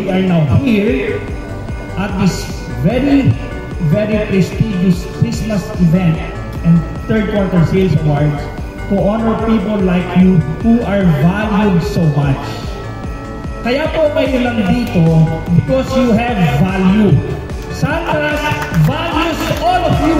we are now here at this very prestigious Christmas event and third quarter sales awards to honor people like you who are valued so much. Kaya po kayo lang dito because you have value. Santras values all of you.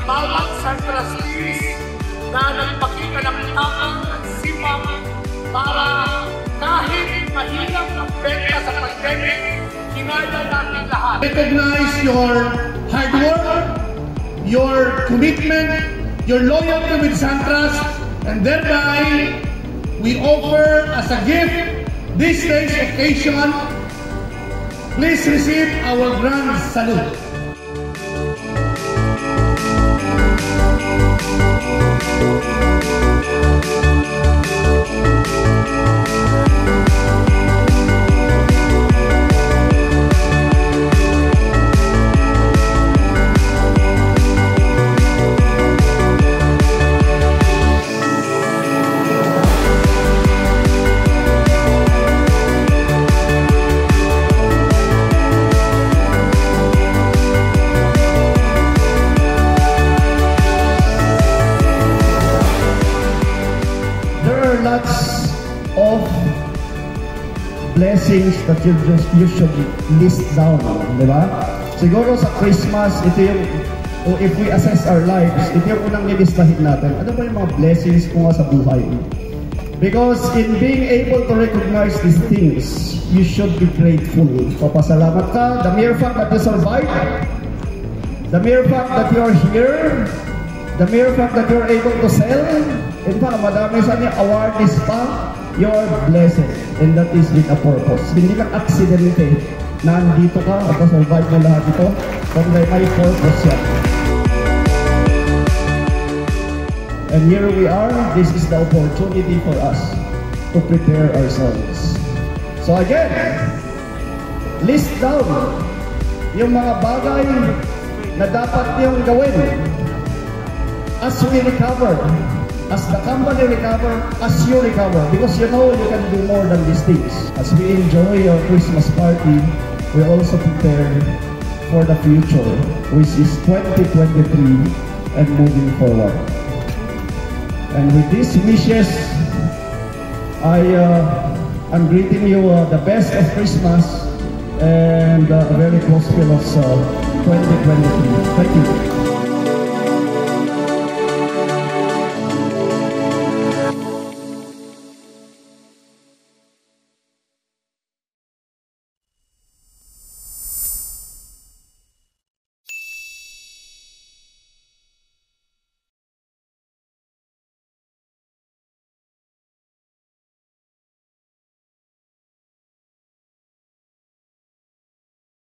Bawat Santras Series na nagpakita ng tapang at sipag para kahit mahirap ang benta sa pandemic, kinaya natin lahat. Recognize your hard work, your commitment, your loyalty with Santras, and thereby we offer as a gift this day's occasion. Please receive our grand salute. Lots of blessings that you should list down, di ba? Siguro sa Christmas, ito yung, if we assess our lives, ito yung unang nilistahin natin. Ano ba yung mga blessings ko nga sa buhay? Because in being able to recognize these things, you should be grateful. Papasalamat ka, the mere fact that you survived, the mere fact that you are here, the mere fact that you're able to sell. In fact, madami sa niya awardees pa, you're blessed. And that is with a purpose. Hindi lang aksidente na nandito ka at survive mo lahat ito, kundi may purpose yan. And here we are, this is the opportunity for us to prepare ourselves. So again, list down yung mga bagay na dapat niyong gawin as we recover. As the company recover, as you recover, because you know you can do more than these things. As we enjoy our Christmas party, we also prepare for the future, which is 2023 and moving forward. And with these wishes, I'm greeting you the best of Christmas and a very prosperous 2023. Thank you.